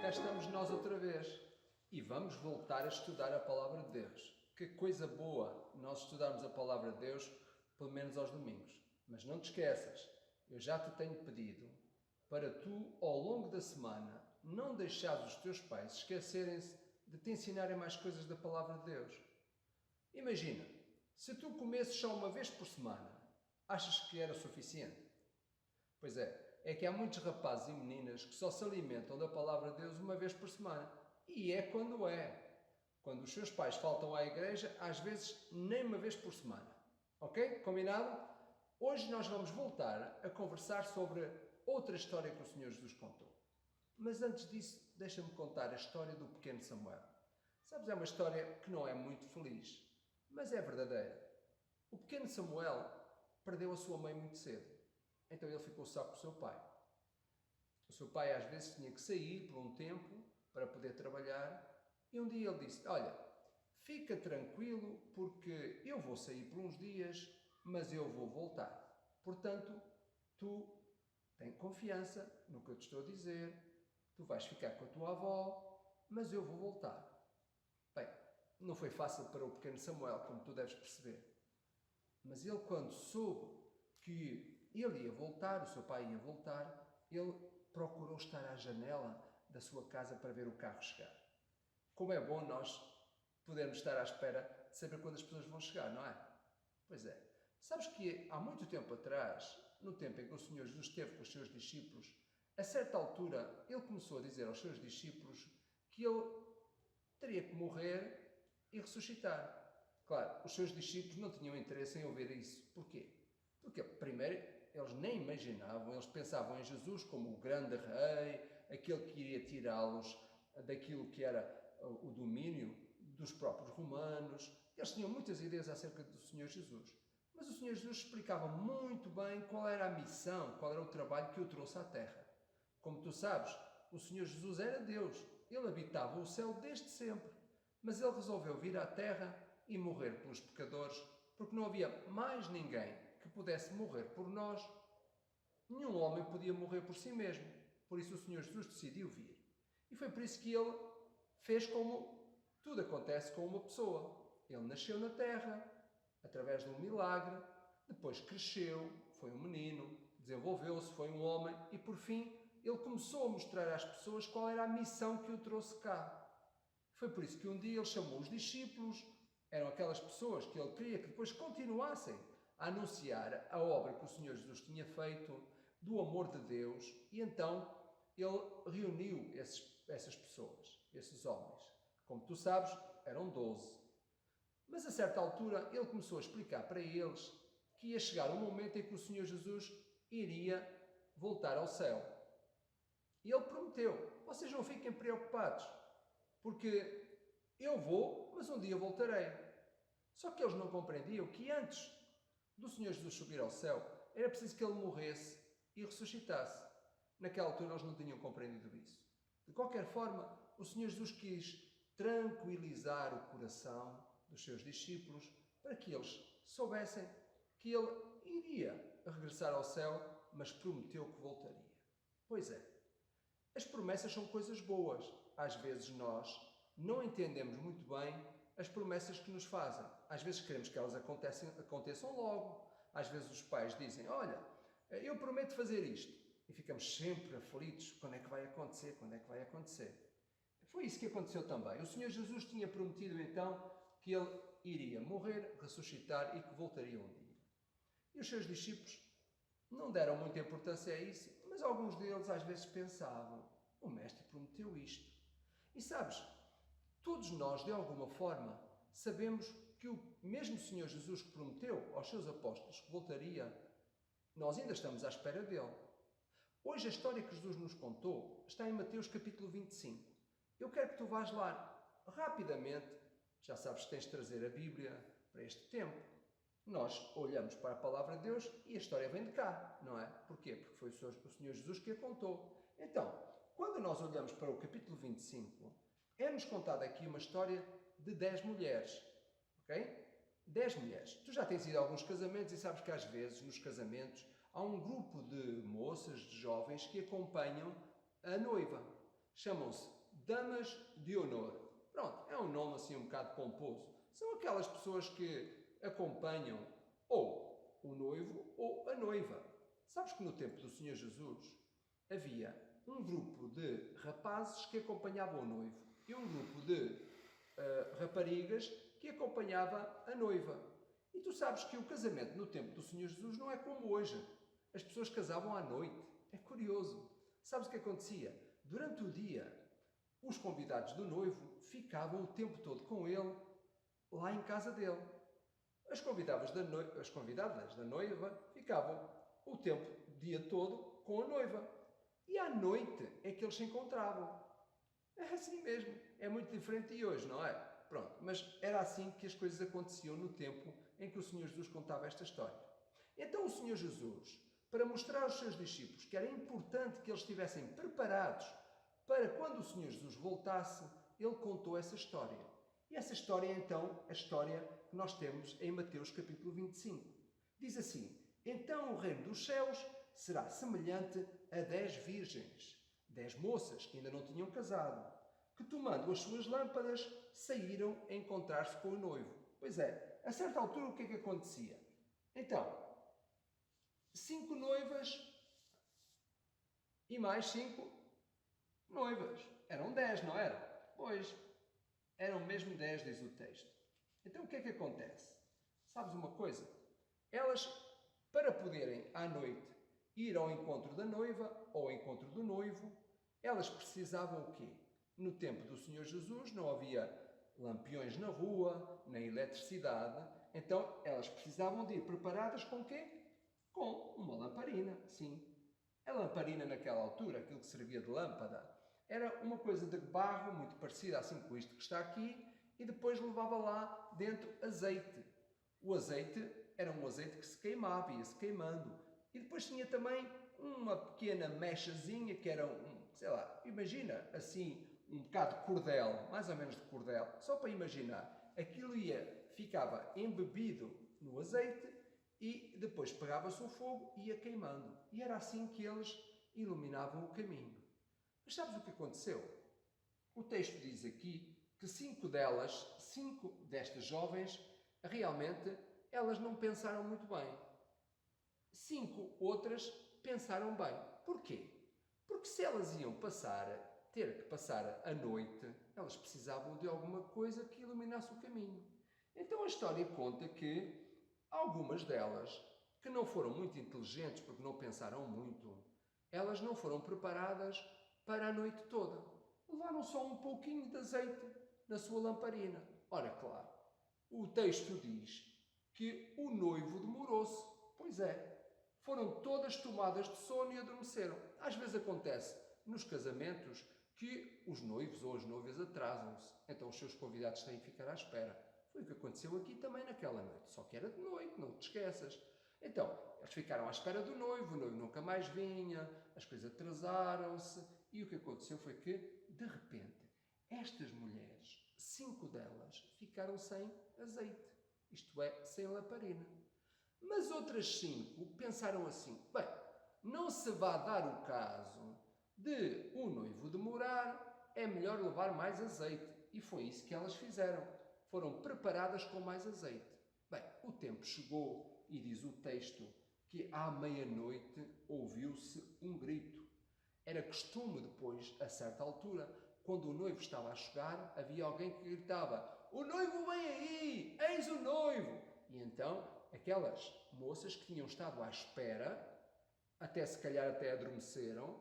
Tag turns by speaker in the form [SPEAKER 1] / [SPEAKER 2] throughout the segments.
[SPEAKER 1] cá estamos nós outra vez e vamos voltar a estudar a Palavra de Deus. Que coisa boa nós estudarmos a Palavra de Deus, pelo menos aos domingos. Mas não te esqueças, eu já te tenho pedido para tu, ao longo da semana, não deixares os teus pais esquecerem-se de te ensinarem mais coisas da Palavra de Deus. Imagina, se tu comesses só uma vez por semana, achas que era suficiente? Pois é que há muitos rapazes e meninas que só se alimentam da Palavra de Deus uma vez por semana. E é quando é. Quando os seus pais faltam à igreja, às vezes nem uma vez por semana. Ok? Combinado? Hoje nós vamos voltar a conversar sobre outra história que o Senhor Jesus contou. Mas antes disso, deixa-me contar a história do pequeno Samuel. Sabes, é uma história que não é muito feliz, mas é verdadeira. O pequeno Samuel perdeu a sua mãe muito cedo. Então ele ficou só com o seu pai. O seu pai às vezes tinha que sair por um tempo para poder trabalhar e um dia ele disse: olha, fica tranquilo porque eu vou sair por uns dias, mas eu vou voltar. Portanto, tu tem confiança no que eu te estou a dizer, tu vais ficar com a tua avó, mas eu vou voltar. Bem, não foi fácil para o pequeno Samuel, como tu deves perceber. Mas ele, quando soube que ele ia voltar, o seu pai ia voltar, ele procurou estar à janela da sua casa para ver o carro chegar. Como é bom nós podermos estar à espera de saber quando as pessoas vão chegar, não é? Pois é. Sabes que há muito tempo atrás, no tempo em que o Senhor Jesus esteve com os seus discípulos, a certa altura ele começou a dizer aos seus discípulos que ele teria que morrer e ressuscitar. Claro, os seus discípulos não tinham interesse em ouvir isso. Porquê? Porque, primeiro, eles nem imaginavam, eles pensavam em Jesus como o grande rei, aquele que iria tirá-los daquilo que era o domínio dos próprios romanos. Eles tinham muitas ideias acerca do Senhor Jesus. Mas o Senhor Jesus explicava muito bem qual era a missão, qual era o trabalho que o trouxe à Terra. Como tu sabes, o Senhor Jesus era Deus. Ele habitava o céu desde sempre. Mas ele resolveu vir à Terra e morrer pelos pecadores, porque não havia mais ninguém que pudesse morrer por nós. Nenhum homem podia morrer por si mesmo. Por isso o Senhor Jesus decidiu vir. E foi por isso que ele fez como tudo acontece com uma pessoa. Ele nasceu na terra, através de um milagre, depois cresceu, foi um menino, desenvolveu-se, foi um homem e, por fim, ele começou a mostrar às pessoas qual era a missão que o trouxe cá. Foi por isso que um dia ele chamou os discípulos, eram aquelas pessoas que ele queria que depois continuassem a anunciar a obra que o Senhor Jesus tinha feito, do amor de Deus, e então ele reuniu essas pessoas, esses homens. Como tu sabes, eram 12. Mas a certa altura ele começou a explicar para eles que ia chegar um momento em que o Senhor Jesus iria voltar ao céu. E ele prometeu: vocês não fiquem preocupados, porque eu vou, mas um dia voltarei. Só que eles não compreendiam que antes do Senhor Jesus subir ao céu, era preciso que ele morresse e ressuscitasse. Naquela altura eles não tinham compreendido isso. De qualquer forma, o Senhor Jesus quis tranquilizar o coração dos seus discípulos para que eles soubessem que ele iria regressar ao céu, mas prometeu que voltaria. Pois é, as promessas são coisas boas. Às vezes nós não entendemos muito bem as promessas que nos fazem. Às vezes queremos que elas aconteçam logo. Às vezes os pais dizem: olha, eu prometo fazer isto. E ficamos sempre aflitos: quando é que vai acontecer? Quando é que vai acontecer? Foi isso que aconteceu também. O Senhor Jesus tinha prometido então que ele iria morrer, ressuscitar e que voltaria um dia. E os seus discípulos não deram muita importância a isso, mas alguns deles às vezes pensavam: o Mestre prometeu isto. E sabes, todos nós, de alguma forma, sabemos que o mesmo Senhor Jesus que prometeu aos seus apóstolos que voltaria, nós ainda estamos à espera dele. Hoje a história que Jesus nos contou está em Mateus capítulo 25. Eu quero que tu vás lá rapidamente. Já sabes que tens de trazer a Bíblia para este tempo. Nós olhamos para a palavra de Deus e a história vem de cá, não é? Porquê? Porque foi o Senhor Jesus que a contou. Então, quando nós olhamos para o capítulo 25, é-nos contada aqui uma história de 10 mulheres, ok? 10 mulheres. Tu já tens ido a alguns casamentos e sabes que às vezes nos casamentos há um grupo de moças, de jovens que acompanham a noiva. Chamam-se damas de honor. Pronto, é um nome assim um bocado pomposo. São aquelas pessoas que acompanham ou o noivo ou a noiva. Sabes que no tempo do Senhor Jesus havia um grupo de rapazes que acompanhavam o noivo e um grupo de raparigas que acompanhava a noiva. E tu sabes que o casamento no tempo do Senhor Jesus não é como hoje. As pessoas casavam à noite. É curioso. Sabes o que acontecia? Durante o dia, os convidados do noivo ficavam o tempo todo com ele, lá em casa dele. As convidadas da noiva ficavam o dia todo com a noiva. E à noite é que eles se encontravam. É assim mesmo. É muito diferente de hoje, não é? Pronto, mas era assim que as coisas aconteciam no tempo em que o Senhor Jesus contava esta história. Então o Senhor Jesus, para mostrar aos seus discípulos que era importante que eles estivessem preparados para quando o Senhor Jesus voltasse, ele contou essa história. E essa história é então a história que nós temos em Mateus capítulo 25. Diz assim: então o reino dos céus será semelhante a 10 virgens, 10 moças que ainda não tinham casado, que tomando as suas lâmpadas saíram a encontrar-se com o noivo. Pois é, a certa altura o que é que acontecia? Então, 5 noivas e mais 5 noivas. Eram 10, não eram? Pois, eram mesmo 10, diz o texto. Então o que é que acontece? Sabes uma coisa? Elas, para poderem à noite ir ao encontro da noiva ou ao encontro do noivo, elas precisavam o quê? No tempo do Senhor Jesus não havia lampiões na rua, nem eletricidade, então elas precisavam de ir preparadas com o quê? Com uma lamparina, sim. A lamparina naquela altura, aquilo que servia de lâmpada, era uma coisa de barro muito parecida assim com isto que está aqui e depois levava lá dentro azeite. O azeite era um azeite que se queimava, ia-se queimando. E depois tinha também uma pequena mechazinha que era sei lá, imagina assim um bocado de cordel, mais ou menos de cordel, só para imaginar. Aquilo ficava embebido no azeite e depois pegava-se o fogo e ia queimando. E era assim que eles iluminavam o caminho. Mas sabes o que aconteceu? O texto diz aqui que 5 destas jovens, realmente, elas não pensaram muito bem. 5 outras pensaram bem. Porquê? Porque se elas iam ter que passar a noite, elas precisavam de alguma coisa que iluminasse o caminho. Então a história conta que algumas delas, que não foram muito inteligentes porque não pensaram muito, elas não foram preparadas para a noite toda. Levaram só um pouquinho de azeite na sua lamparina. Ora, claro, o texto diz que o noivo demorou-se. Pois é, foram todas tomadas de sono e adormeceram. Às vezes acontece nos casamentos que os noivos ou as noivas atrasam-se. Então os seus convidados têm que ficar à espera. Foi o que aconteceu aqui também naquela noite. Só que era de noite, não te esqueças. Então, eles ficaram à espera do noivo, o noivo nunca mais vinha, as coisas atrasaram-se. E o que aconteceu foi que, de repente, estas mulheres, 5 delas, ficaram sem azeite. Isto é, sem lamparina. Mas outras 5 pensaram assim: bem, não se vá dar o caso de o noivo demorar, é melhor levar mais azeite. E foi isso que elas fizeram. Foram preparadas com mais azeite. Bem, o tempo chegou e diz o texto que à meia-noite ouviu-se um grito. Era costume depois, a certa altura, quando o noivo estava a chegar, havia alguém que gritava: o noivo vem aí! Eis o noivo! E então, aquelas moças que tinham estado à espera, até se calhar até adormeceram,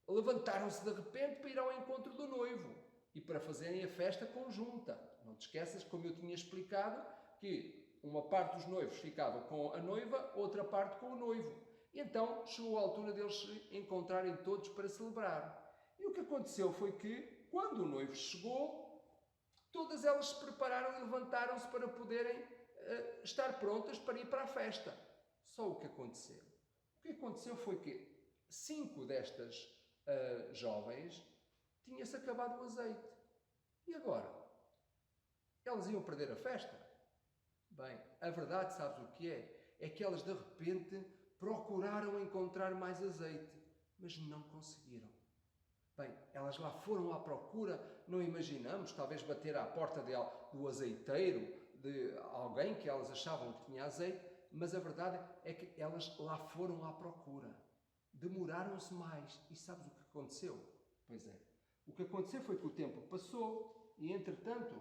[SPEAKER 1] levantaram-se de repente para ir ao encontro do noivo e para fazerem a festa conjunta. Não te esqueças, como eu tinha explicado, que uma parte dos noivos ficava com a noiva, outra parte com o noivo. E então chegou a altura deles se encontrarem todos para celebrar. E o que aconteceu foi que, quando o noivo chegou, todas elas se prepararam e levantaram-se para poderem estar prontas para ir para a festa. Só o que aconteceu? O que aconteceu foi que 5 destas jovens tinha-se acabado o azeite. E agora? Elas iam perder a festa? Bem, a verdade, sabes o que é? É que elas de repente procuraram encontrar mais azeite, mas não conseguiram. Bem, elas lá foram à procura, não imaginamos, talvez bater à porta do azeiteiro, de alguém que elas achavam que tinha azeite, mas a verdade é que elas lá foram à procura. Demoraram-se mais. E sabes o que aconteceu? Pois é. O que aconteceu foi que o tempo passou e, entretanto,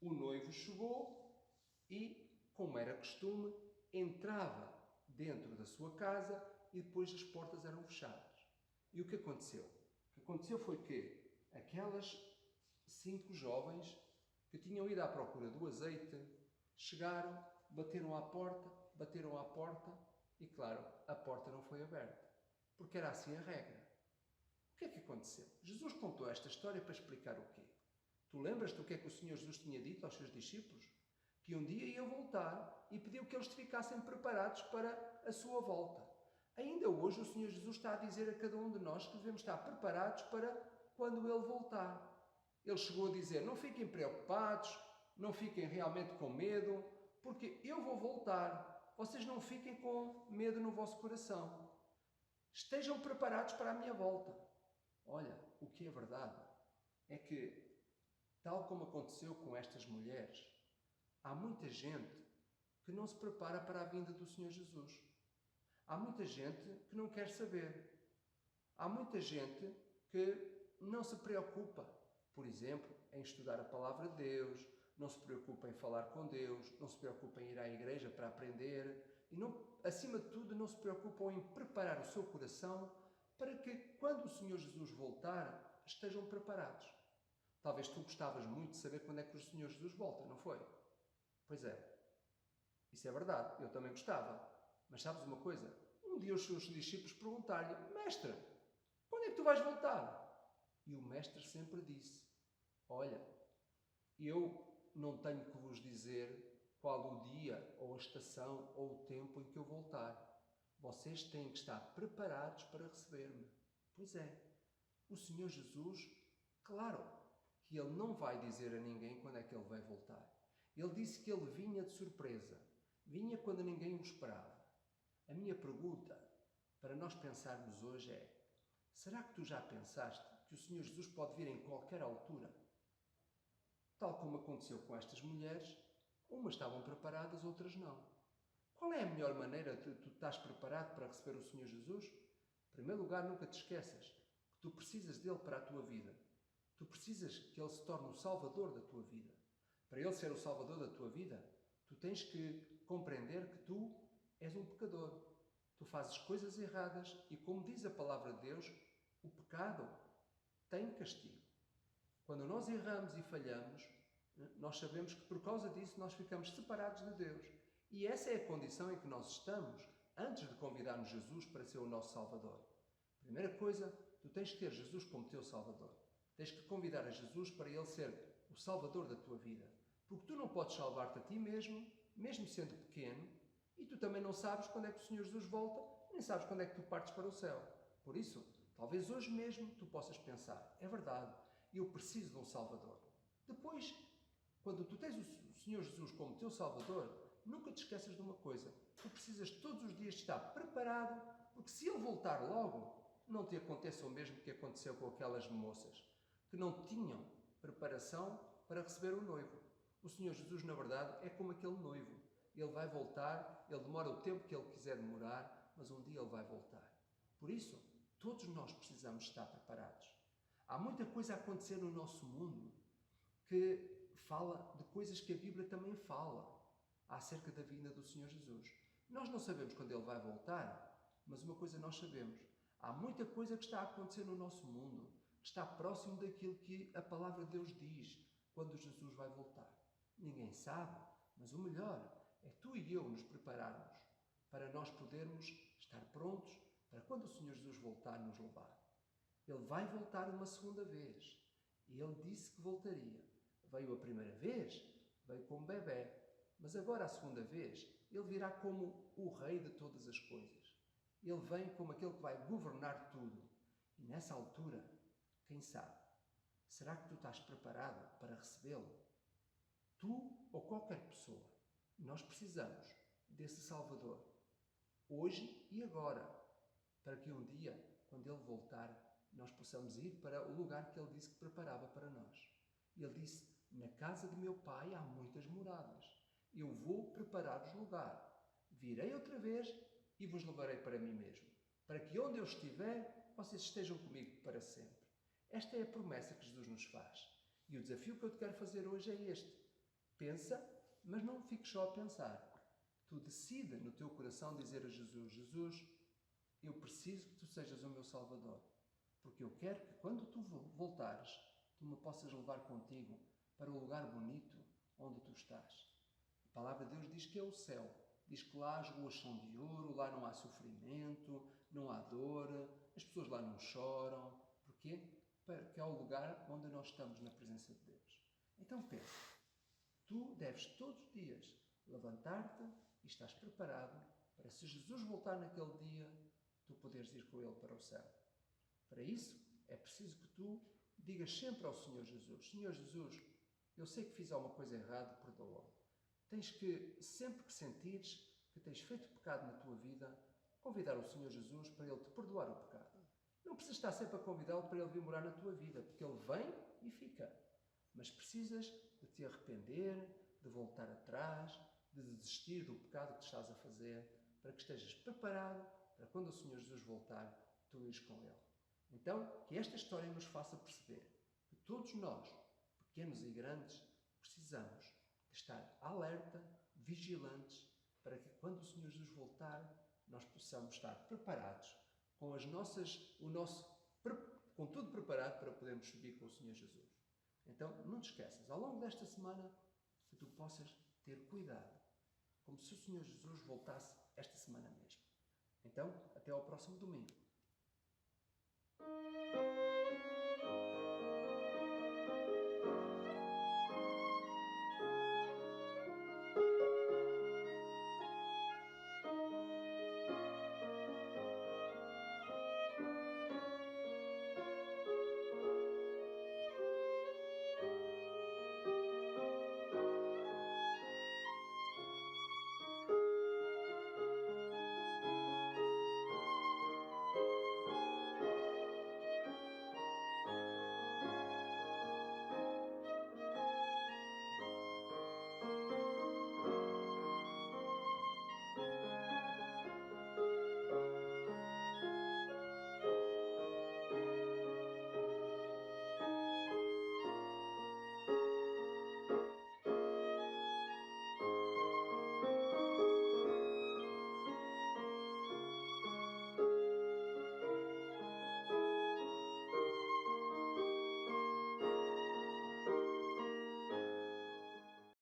[SPEAKER 1] o noivo chegou e, como era costume, entrava dentro da sua casa e depois as portas eram fechadas. E o que aconteceu? O que aconteceu foi que aquelas 5 jovens que tinham ido à procura do azeite chegaram, bateram à porta e, claro, a porta não foi aberta, porque era assim a regra. O que é que aconteceu? Jesus contou esta história para explicar o quê? Tu lembras-te o que é que o Senhor Jesus tinha dito aos seus discípulos? Que um dia ia voltar e pediu que eles ficassem preparados para a sua volta. Ainda hoje o Senhor Jesus está a dizer a cada um de nós que devemos estar preparados para quando Ele voltar. Ele chegou a dizer, não fiquem preocupados, não fiquem realmente com medo, porque eu vou voltar. Vocês não fiquem com medo no vosso coração. Estejam preparados para a minha volta. Olha, o que é verdade é que, tal como aconteceu com estas mulheres, há muita gente que não se prepara para a vinda do Senhor Jesus. Há muita gente que não quer saber. Há muita gente que não se preocupa, por exemplo, em estudar a palavra de Deus, não se preocupa em falar com Deus, não se preocupa em ir à igreja para aprender e, acima de tudo, não se preocupam em preparar o seu coração para que, quando o Senhor Jesus voltar, estejam preparados. Talvez tu gostavas muito de saber quando é que o Senhor Jesus volta, não foi? Pois é. Isso é verdade, eu também gostava. Mas sabes uma coisa? Um dia os seus discípulos perguntaram-lhe, Mestre, quando é que tu vais voltar? E o Mestre sempre disse, olha, eu não tenho que vos dizer qual o dia, ou a estação, ou o tempo em que eu voltar. Vocês têm que estar preparados para receber-me. Pois é, o Senhor Jesus, claro, que Ele não vai dizer a ninguém quando é que Ele vai voltar. Ele disse que Ele vinha de surpresa. Vinha quando ninguém o esperava. A minha pergunta para nós pensarmos hoje é, será que tu já pensaste que o Senhor Jesus pode vir em qualquer altura? Tal como aconteceu com estas mulheres, umas estavam preparadas, outras não. Qual é a melhor maneira de tu estás preparado para receber o Senhor Jesus? Em primeiro lugar, nunca te esqueças que tu precisas dele para a tua vida. Tu precisas que ele se torne o Salvador da tua vida. Para ele ser o Salvador da tua vida, tu tens que compreender que tu és um pecador. Tu fazes coisas erradas e, como diz a palavra de Deus, o pecado tem castigo. Quando nós erramos e falhamos, nós sabemos que por causa disso nós ficamos separados de Deus. E essa é a condição em que nós estamos antes de convidarmos Jesus para ser o nosso Salvador. Primeira coisa, tu tens que ter Jesus como teu Salvador. Tens que convidar a Jesus para Ele ser o Salvador da tua vida. Porque tu não podes salvar-te a ti mesmo, mesmo sendo pequeno, e tu também não sabes quando é que o Senhor Jesus volta, nem sabes quando é que tu partes para o céu. Por isso, talvez hoje mesmo tu possas pensar, é verdade, eu preciso de um Salvador. Depois, quando tu tens o Senhor Jesus como teu Salvador, nunca te esqueças de uma coisa, tu precisas todos os dias estar preparado, porque se Ele voltar logo, não te aconteça o mesmo que aconteceu com aquelas moças, que não tinham preparação para receber o noivo. O Senhor Jesus, na verdade, é como aquele noivo. Ele vai voltar, Ele demora o tempo que Ele quiser demorar, mas um dia Ele vai voltar. Por isso, todos nós precisamos estar preparados. Há muita coisa a acontecer no nosso mundo que fala de coisas que a Bíblia também fala acerca da vinda do Senhor Jesus. Nós não sabemos quando Ele vai voltar, mas uma coisa nós sabemos. Há muita coisa que está a acontecer no nosso mundo, que está próximo daquilo que a palavra de Deus diz quando Jesus vai voltar. Ninguém sabe, mas o melhor é tu e eu nos prepararmos para nós podermos estar prontos para quando o Senhor Jesus voltar nos levar. Ele vai voltar uma segunda vez e Ele disse que voltaria. Veio a primeira vez, veio como bebé, mas agora a segunda vez Ele virá como o Rei de todas as coisas. Ele vem como aquele que vai governar tudo. E nessa altura, quem sabe, será que tu estás preparado para recebê-lo? Tu ou qualquer pessoa. Nós precisamos desse Salvador, hoje e agora, para que um dia, quando Ele voltar, nós possamos ir para o lugar que Ele disse que preparava para nós. Ele disse, na casa de meu Pai há muitas moradas. Eu vou preparar-vos lugar. Virei outra vez e vos levarei para mim mesmo, para que onde eu estiver, vocês estejam comigo para sempre. Esta é a promessa que Jesus nos faz. E o desafio que eu te quero fazer hoje é este. Pensa, mas não fiques só a pensar. Tu decida no teu coração dizer a Jesus, Jesus, eu preciso que tu sejas o meu Salvador, porque eu quero que quando tu voltares, tu me possas levar contigo para o lugar bonito onde tu estás. A palavra de Deus diz que é o céu. Diz que lá as ruas são de ouro, lá não há sofrimento, não há dor, as pessoas lá não choram. Porquê? Porque é o lugar onde nós estamos na presença de Deus. Então pensa, tu deves todos os dias levantar-te e estás preparado para, se Jesus voltar naquele dia, tu poderes ir com Ele para o céu. Para isso, é preciso que tu digas sempre ao Senhor Jesus, Senhor Jesus, eu sei que fiz alguma coisa errada, perdoa-me. Tens que, sempre que sentires que tens feito pecado na tua vida, convidar o Senhor Jesus para Ele te perdoar o pecado. Não precisas estar sempre a convidá-lo para Ele vir morar na tua vida, porque Ele vem e fica. Mas precisas de te arrepender, de voltar atrás, de desistir do pecado que estás a fazer, para que estejas preparado para quando o Senhor Jesus voltar, tu ires com Ele. Então, que esta história nos faça perceber que todos nós, pequenos e grandes, precisamos de estar alerta, vigilantes, para que quando o Senhor Jesus voltar, nós possamos estar preparados, com com tudo preparado para podermos subir com o Senhor Jesus. Então, não te esqueças, ao longo desta semana, que tu possas ter cuidado, como se o Senhor Jesus voltasse esta semana mesmo. Então, até ao próximo domingo.